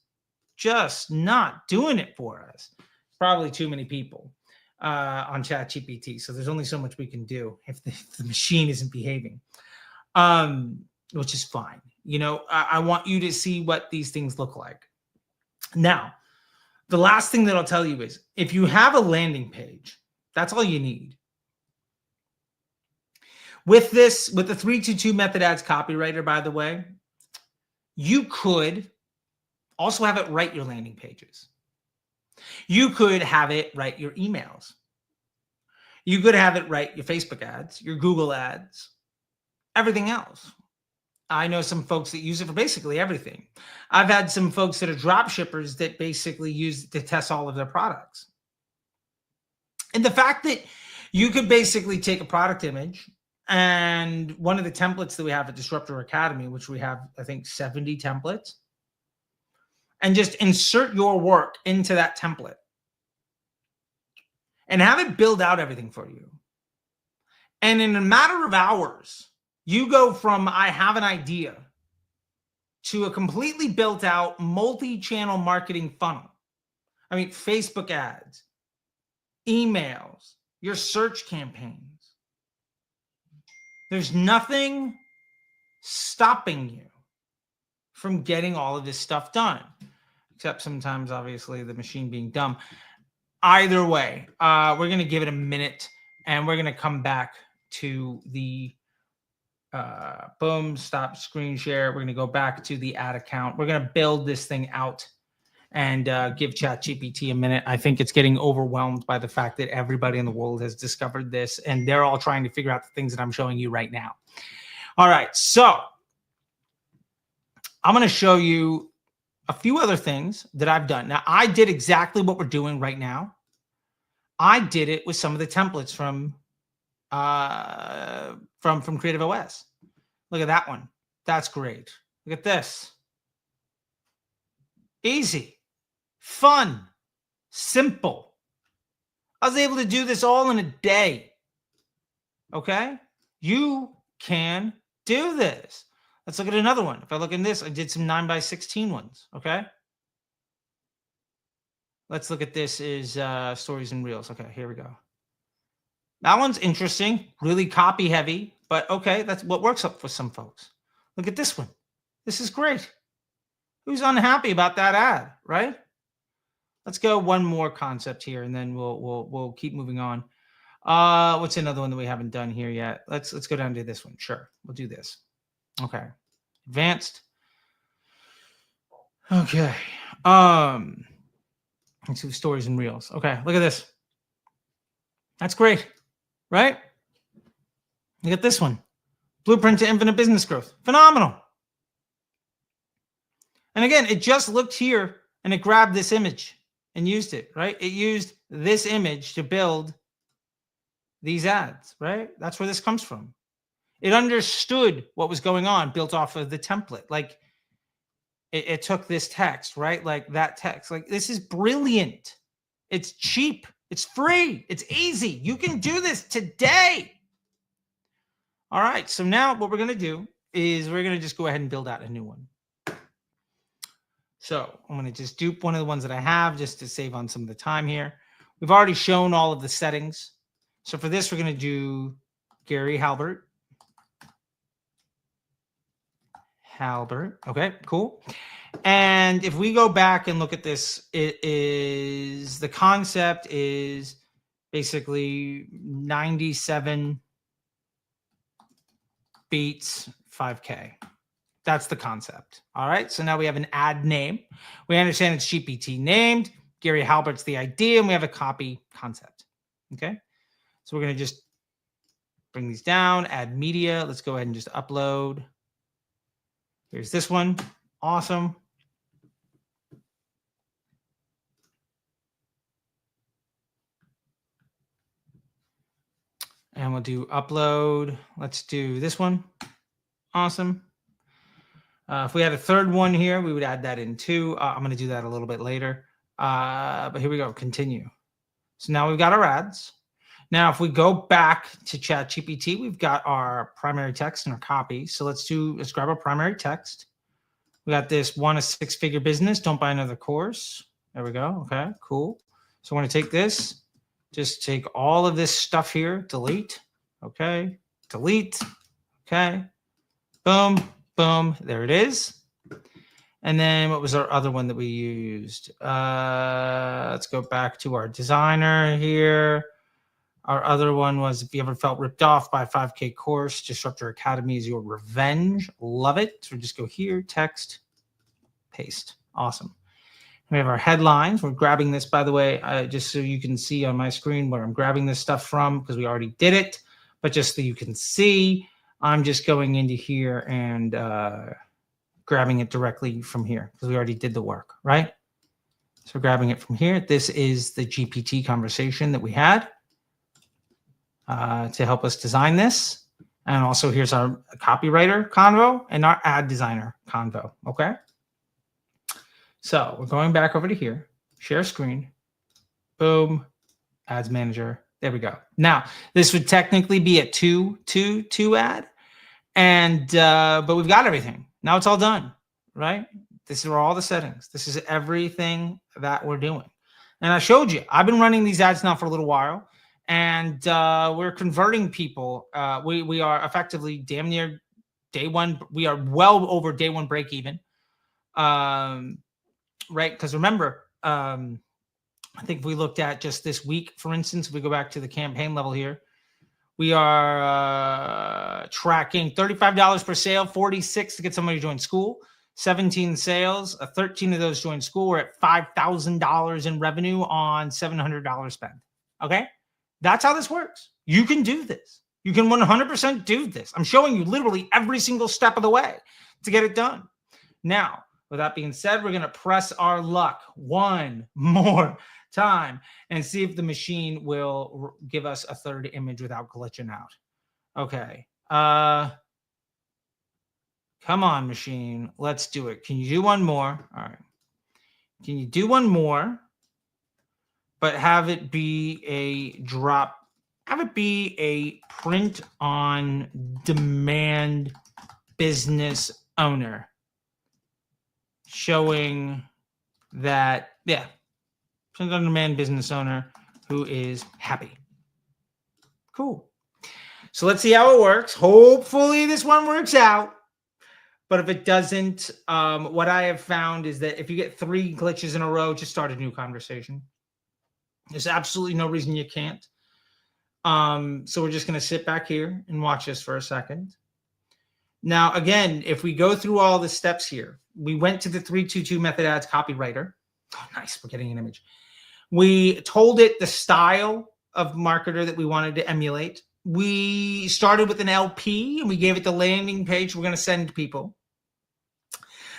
just not doing it for us? Probably too many people on ChatGPT. So there's only so much we can do if the machine isn't behaving, which is fine. I want you to see what these things look like. Now, the last thing that I'll tell you is if you have a landing page, that's all you need. With the 322 method ads copywriter, by the way, you could also have it write your landing pages. You could have it write your emails. You could have it write your Facebook ads, your Google ads, everything else. I know some folks that use it for basically everything. I've had some folks that are drop shippers that basically use it to test all of their products. And the fact that you could basically take a product image, and one of the templates that we have at Disruptor Academy, which we have, I think, 70 templates, and just insert your work into that template and have it build out everything for you. And in a matter of hours, you go from I have an idea to a completely built out multi-channel marketing funnel. I mean, Facebook ads, emails, your search campaigns. There's nothing stopping you from getting all of this stuff done, except sometimes, obviously, the machine being dumb. Either way, we're going to give it a minute, and we're going to come back to the boom, stop screen share. We're going to go back to the ad account. We're going to build this thing out and give ChatGPT a minute. I think it's getting overwhelmed by the fact that everybody in the world has discovered this, and they're all trying to figure out the things that I'm showing you right now. All right, so I'm going to show you a few other things that I've done. Now, I did exactly what we're doing right now. I did it with some of the templates from Creative OS. Look at that one. That's great. Look at this. Easy, fun, simple. I was able to do this all in a day. Okay? You can do this. Let's look at another one. If I look in this, I did some 9x16 ones. Okay? Let's look at this is stories and reels. Okay, here we go. That one's interesting, really copy heavy, but okay, that's what works up for some folks. Look at this one. This is great. Who's unhappy about that ad, right? Let's go one more concept here, and then we'll keep moving on. What's another one that we haven't done here yet? Let's go down to this one. Sure, we'll do this. Okay, advanced. Okay, let's do stories and reels. Okay, look at this. That's great, right? Look at this one. Blueprint to infinite business growth. Phenomenal. And again, it just looked here and it grabbed this image and used it, right? It used this image to build these ads, right? That's where this comes from. It understood what was going on, built off of the template. Like it took this text, right? Like that text. Like, this is brilliant. It's cheap. It's free. It's easy. You can do this today. All right. So now what we're going to do is we're going to just go ahead and build out a new one. So I'm going to just dupe one of the ones that I have just to save on some of the time here. We've already shown all of the settings. So for this, we're going to do Gary Halbert. Okay, cool. And if we go back and look at this, the concept is basically 97 beats 5K. That's the concept. All right. So now we have an ad name. We understand it's GPT named. Gary Halbert's the idea, and we have a copy concept. Okay. So we're going to just bring these down, add media. Let's go ahead and just upload. Here's this one. Awesome. And we'll do upload. Let's do this one. Awesome. If we had a third one here, we would add that in too. I'm going to do that a little bit later. But here we go. Continue. So now we've got our ads. Now, if we go back to ChatGPT, we've got our primary text and our copy. So let's grab our primary text. We got this: one, a six-figure business. Don't buy another course. There we go. Okay, cool. So I want to take this, just take all of this stuff here, delete. Okay, delete. Okay, boom, boom. There it is. And then what was our other one that we used? Let's go back to our designer here. Our other one was, if you ever felt ripped off by a 5K course, Disruptor Academy is your revenge. Love it. So just go here, text, paste. Awesome. We have our headlines. We're grabbing this, by the way, just so you can see on my screen where I'm grabbing this stuff from, because we already did it. But just so you can see, I'm just going into here and grabbing it directly from here, because we already did the work, right? So grabbing it from here. This is the GPT conversation that we had to help us design this. And also here's our copywriter convo and our ad designer convo, okay? So we're going back over to here, share screen, boom, ads manager. There we go. Now, this would technically be a two ad, and but we've got everything. Now it's all done, right? This is all the settings. This is everything that we're doing. And I showed you, I've been running these ads now for a little while, and we're converting people. We are effectively damn near day one. We are well over day one break even. Right? Because remember, I think if we looked at just this week, for instance, if we go back to the campaign level here, we are tracking $35 per sale, 46 to get somebody to join school, 17 sales, 13 of those join school. We're at $5,000 in revenue on $700 spent. Okay? That's how this works. You can do this. You can 100% do this. I'm showing you literally every single step of the way to get it done. Now, with that being said, we're going to press our luck one more time and see if the machine will give us a third image without glitching out. Okay. Come on, machine. Let's do it. Can you do one more? All right. Can you do one more, but have it be a drop? Have it be a print on demand business owner, showing that, yeah, print on demand business owner who is happy. Cool. So let's see how it works. Hopefully this one works out. But if it doesn't, what I have found is that if you get 3 glitches in a row, just start a new conversation. There's absolutely no reason you can't. So we're just going to sit back here and watch this for a second. Now, again, if we go through all the steps here, we went to the 322 method ads copywriter. Oh, nice. We're getting an image. We told it the style of marketer that we wanted to emulate. We started with an LP and we gave it the landing page we're going to send people.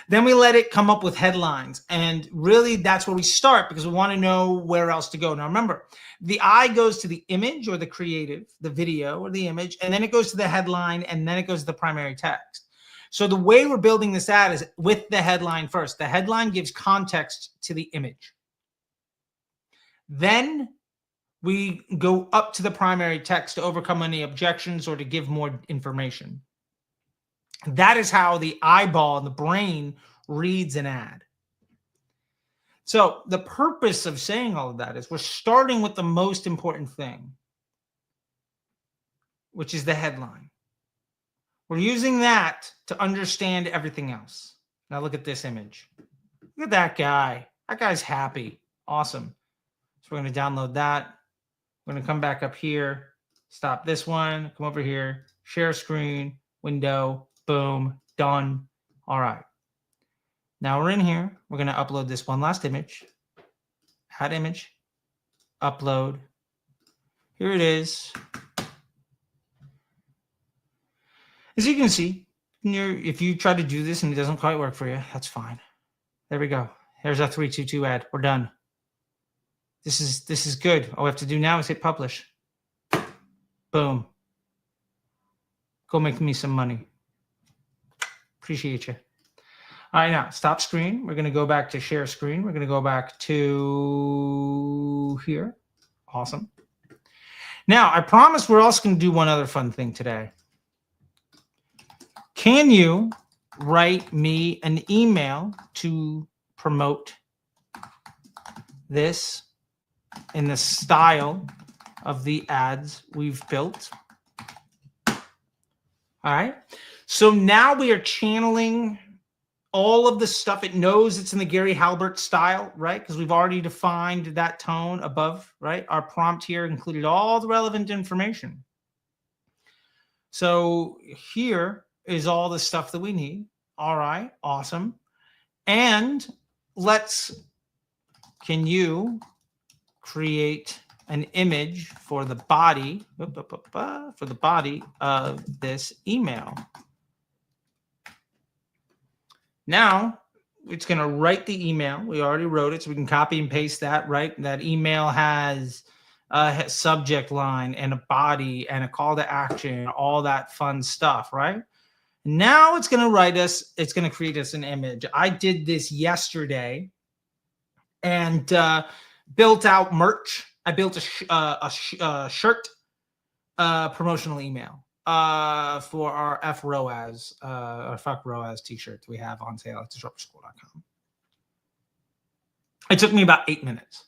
Then we let it come up with headlines. And really, that's where we start because we want to know where else to go. Now, remember, the eye goes to the image or the creative, the video or the image, and then it goes to the headline, and then it goes to the primary text. So the way we're building this ad is with the headline first. The headline gives context to the image. Then we go up to the primary text to overcome any objections or to give more information. That is how the eyeball and the brain reads an ad. So the purpose of saying all of that is we're starting with the most important thing, which is the headline. We're using that to understand everything else. Now look at this image. Look at that guy. That guy's happy. Awesome. So we're going to download that. We're going to come back up here, stop this one, come over here, share screen, window, boom, done. All right. Now we're in here. We're going to upload this one last image. Add image, upload. Here it is. As you can see, if you try to do this and it doesn't quite work for you, that's fine. There we go. There's our 322 ad. We're done. This is good. All we have to do now is hit publish. Boom. Go make me some money. Appreciate you. All right, now stop screen. We're going to go back to share screen. We're going to go back to here. Awesome. Now, I promise we're also going to do one other fun thing today. Can you write me an email to promote this in the style of the ads we've built? All right. So now we are channeling all of the stuff. It knows it's in the Gary Halbert style, right? Because we've already defined that tone above, right? Our prompt here included all the relevant information. So here is all the stuff that we need. All right, awesome. And can you create an image for the body of this email? Now it's going to write the email. We already wrote it, so we can copy and paste that, right? That email has a subject line and a body and a call to action, all that fun stuff, right? Now it's going to create us an image. I did this yesterday and built out merch. I built a shirt promotional email for our FROAS, or Fuck ROAS t-shirts we have on sale at disruptorschool.com. It took me about 8 minutes.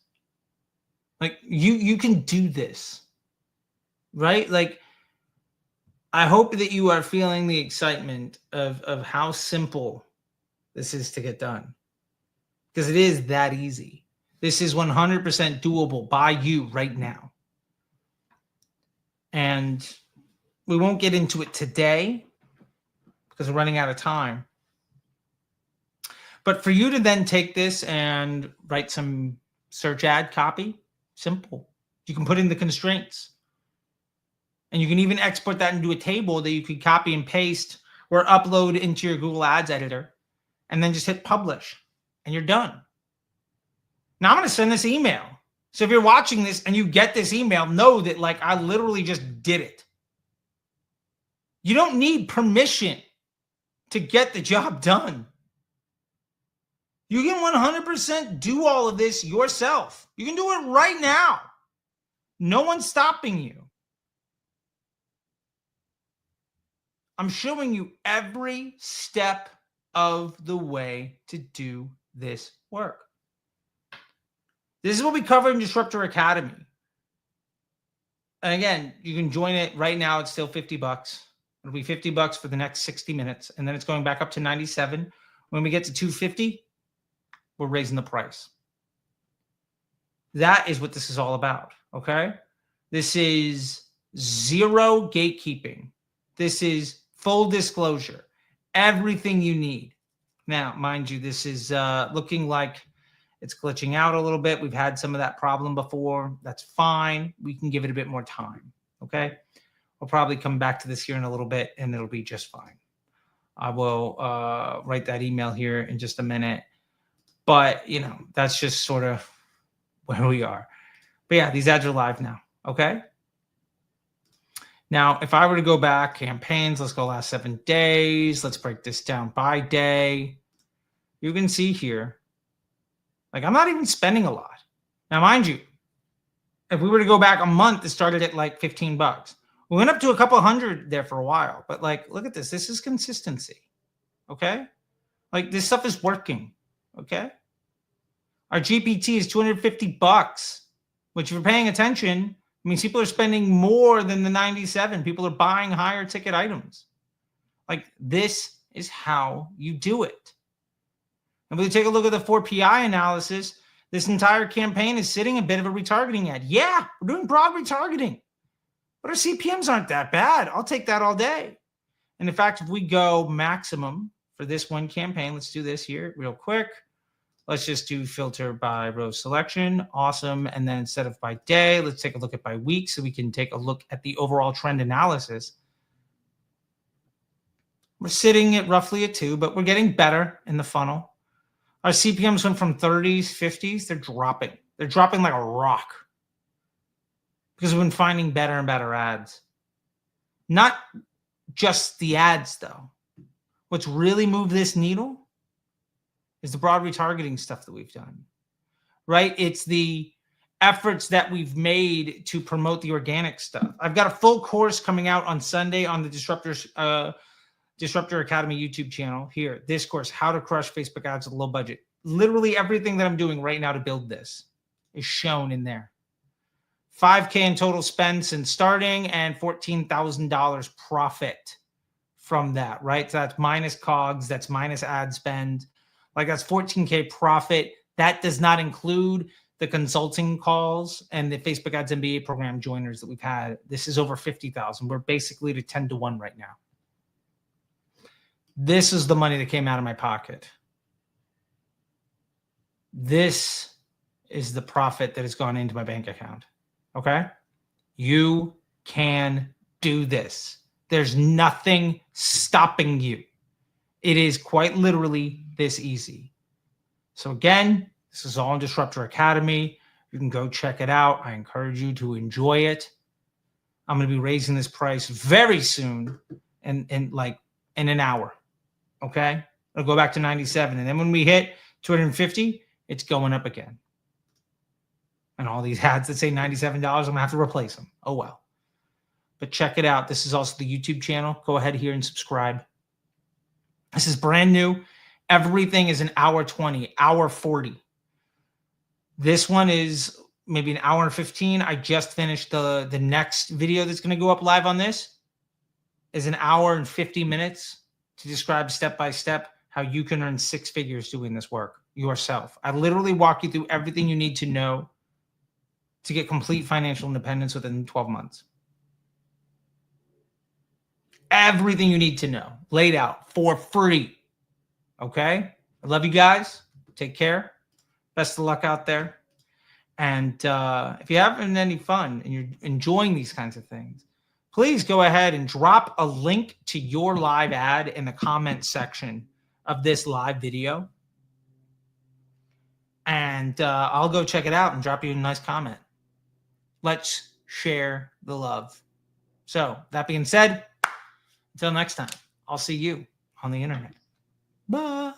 Like you can do this, right? Like, I hope that you are feeling the excitement of how simple this is to get done, because it is that easy. This is 100% doable by you right now. And we won't get into it today because we're running out of time. But for you to then take this and write some search ad copy, simple. You can put in the constraints. And you can even export that into a table that you could copy and paste or upload into your Google Ads editor, and then just hit publish, and you're done. Now I'm going to send this email. So if you're watching this and you get this email, know that like I literally just did it. You don't need permission to get the job done. You can 100% do all of this yourself. You can do it right now. No one's stopping you. I'm showing you every step of the way to do this work. This is what we cover in Disruptor Academy. And again, you can join it right now. It's still $50. It'll be $50 for the next 60 minutes. And then it's going back up to 97. When we get to 250, we're raising the price. That is what this is all about. Okay. This is zero gatekeeping. This is full disclosure. Everything you need. Now, mind you, this is looking like it's glitching out a little bit. We've had some of that problem before. That's fine. We can give it a bit more time. Okay. We'll probably come back to this here in a little bit and it'll be just fine. I will write that email here in just a minute. But, you know, that's just sort of where we are. But yeah, these ads are live now. Okay. Now, if I were to go back, campaigns, let's go last 7 days. Let's break this down by day. You can see here, like I'm not even spending a lot. Now, mind you, if we were to go back a month, it started at like $15. We went up to a couple hundred there for a while. But like, look at this. This is consistency. Okay. Like this stuff is working. Okay. Our GPT is $250, which if you're paying attention, I mean, people are spending more than the 97. People are buying higher ticket items. Like this is how you do it. And when we take a look at the 4PI analysis, this entire campaign is sitting a bit of a retargeting ad. Yeah, we're doing broad retargeting, but our CPMs aren't that bad. I'll take that all day. And in fact, if we go maximum for this one campaign, let's do this here real quick. Let's just do filter by row selection. Awesome. And then instead of by day, let's take a look at by week so we can take a look at the overall trend analysis. We're sitting at roughly a 2, but we're getting better in the funnel. Our CPMs went from 30s, 50s. They're dropping. They're dropping like a rock because we've been finding better and better ads. Not just the ads, though. What's really moved this needle is the broad retargeting stuff that we've done, right? It's the efforts that we've made to promote the organic stuff. I've got a full course coming out on Sunday on the Disruptor Academy YouTube channel here. This course, how to crush Facebook ads with low budget. Literally everything that I'm doing right now to build this is shown in there. $5K in total spend since starting and $14,000 profit from that, right? So that's minus COGS, that's minus ad spend. Like that's $14K profit. That does not include the consulting calls and the Facebook Ads MBA program joiners that we've had. This is over 50,000. We're basically to 10 to 1 right now. This is the money that came out of my pocket. This is the profit that has gone into my bank account. Okay? You can do this. There's nothing stopping you. It is quite literally this easy. So again, this is all in Disruptor Academy. You can go check it out. I encourage you to enjoy it. I'm going to be raising this price very soon in an hour. Okay? It'll go back to 97. And then when we hit 250, it's going up again. And all these ads that say $97, I'm going to have to replace them. Oh, well. But check it out. This is also the YouTube channel. Go ahead here and subscribe. This is brand new. Everything is an hour 20, hour 40. This one is maybe an hour and 15. I just finished the next video that's going to go up live on this. Is an hour and 50 minutes to describe step by step how you can earn 6 figures doing this work yourself. I literally walk you through everything you need to know to get complete financial independence within 12 months. Everything you need to know laid out for free. Okay? I love you guys. Take care. Best of luck out there. And if you're having any fun and you're enjoying these kinds of things, please go ahead and drop a link to your live ad in the comment section of this live video. And I'll go check it out and drop you a nice comment. Let's share the love. So that being said, until next time, I'll see you on the internet. Bye.